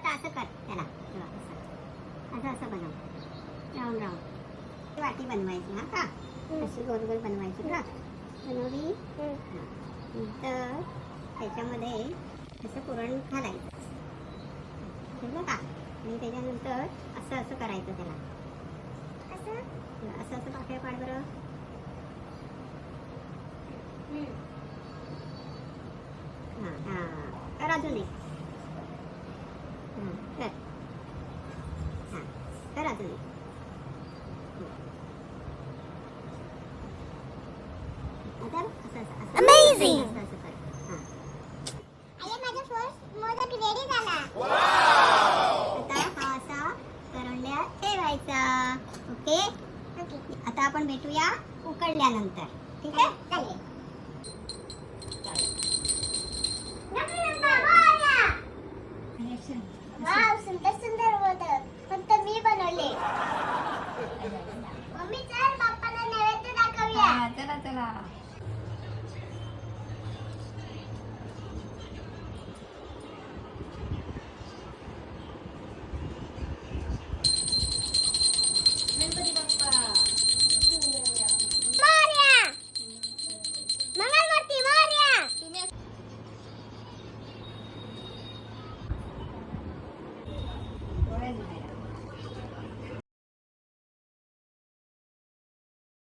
आता असं कर त्याला, असं असं असं बनव, राऊंड राऊंड वाटी बनवायची. हा का अशी गोल गोल बनवायची का? बनवली तर त्याच्यामध्ये असं पुरण घालायचं, ठेवलं का? आणि त्याच्यानंतर असं असं करायचं त्याला, असं असं पाकळ्या पाड बरं. हां हां कर अजून एक. कर. हां कर अजून एक. आता असं असं असं Amazing! असं असं कर. हां आई माझा फर्स्ट मोदक रेडी झाला. आता हा असा करंड्या ठेवायचा. ओके. ओके आता आपण भेटूया उकडल्यानंतर, ठीक आहे? चालेल.